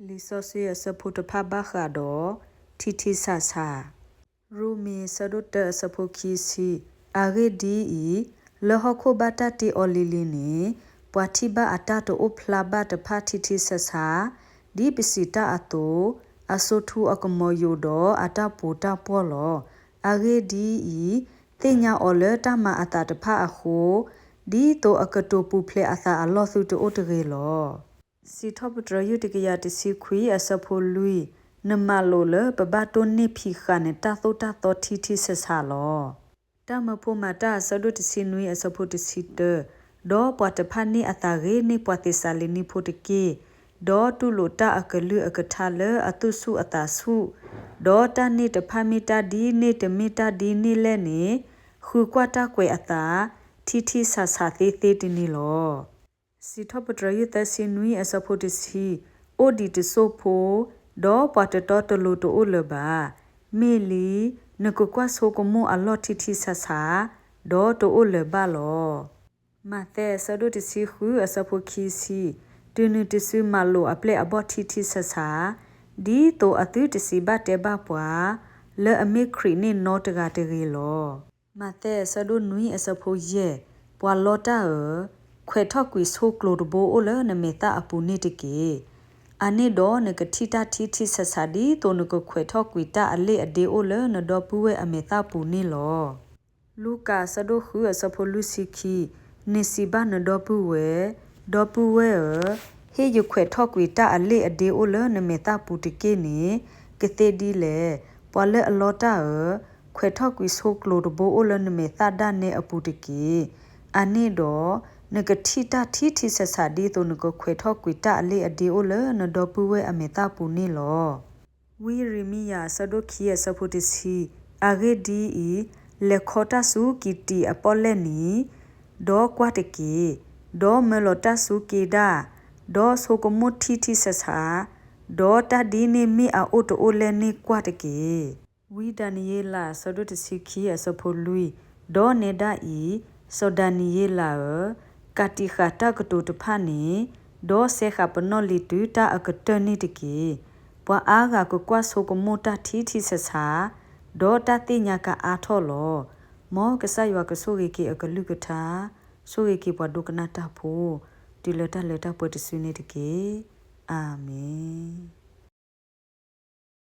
လီဆော့ဆီအစဖို့တဖဘာခါတော့တီတီဆာဆာရူမီဆဒတ်စဖိုခီစီအာဂေဒီလဟခိုဘတာတီအိုလီလီနီပွာတိဘာအတာတိုဖလာဘတဖာတီတီဆာဆာဒီပစီတာအတိုအဆိုထူအကမောယိုတော့အတာပူတာပေါ်လောအာဂေဒီတင်ညာအော်လတာမအတာတဖာအခုဒီတိုအကတိုပူဖလေအသာအလောစုတိုတရေလောစီထပတရယုတကရတစီခွေအစဖိုလူနမလိုလပဘတုန်နိဖိခနဲ့တာသောတာတော်တီတီဆဆာလောတမဖို့မတာဆဒုတစီနွေအစဖို့တစီတဒေါ်ပွားတဖာနိအတာရေနိပွားတိဆာလီနိဖို့တကေဒေါ်တူလိုတာအကလူအကထာလအတုစုအတာစုဒေါ်တာနိတဖာမီတာဒီနိတမီတာဒီနိလဲနေခုကွာတာကွယ်အတာတီတီဆာဆာသေးသေးတနီလောစီထပတရယတစီနွေအစဖို့တစီအိုဒီတဆိုဖိုဒေါ်ပတ်တော်တလူတိုလဘာမီလီနကကွာဆိုကမိုအလော့တီတီဆာဆာဒေါ်တိုလဘာလောမတဲ့ဆဒုတစီခူအစဖို့ခီစီတူနတစီမလိုအပလက်အဘော့တီတီဆာဆာဒီတိုအတူတစီဘတ်တဲဘပွာလဲအမေခရီနေနောတကတရီလောမတဲ့ဆဒုနွေအစဖို့ရဲ့ပွာလောတာခွေထောက်ကွီဆိုကလိုဒဘိုအိုလနမေတာအပူနေတကေအနိဒေါ်နကတိတာတီတီဆဆာဒီတိုနကခွေထောက်ကွီတာအလေအဒေအိုလနဒေါ်ပူဝဲအမေတာပူနေလောလူကာဆဒိုခူအစဖိုလူစီခီနေစီဘာနဒေါ်ပူဝဲဟေယခွေထောက်ကွီတာအလေအဒေအိုလနမေတာပူတကေနေကတိဒီလေပွာလဲအလောတာခွေထောက်ကွီဆိုကလိုဒဘိုအိုလနမေတာဒနေအပူတကေအနိဒေါ်နကတိတာတီတီဆဆာဒီတိုနကခွေထောက်ကွီတာအလေအဒီအိုလနဒေါ်ပူဝဲအမေတာပူနေလောဝီရီမီယာဆဒိုခီယဆဖိုတစီအာဂေဒီလေခေါတာဆူကီတီအပေါ်လက်နီဒေါ်ကွာတကီဒေါ်မလောတာဆူကီဒါဒေါ်ဆိုကမုတီတီဆဆာဒေါ်တာဒီနီမီအိုတိုလဲနီကွာတကီဝီဒန်ယေလာဆဒိုတစီခီယဆဖိုလူဒေါ်နေဒါဆိုဒန်ယေလာကတိခတာကတူတဖာနေဒေါ်ဆေခပနောလီတူတာအကတနီတကေပွာအားကကွာဆိုကမိုတာတီတီဆဆာဒေါ်တာတိညာကအားထော်လောမောကဆယဝကဆိုရီကေအကလူကထာဆိုရီကေပွာဒုကနာတာဖိုတီလတာပွေတဆွေနေတကေအာမင်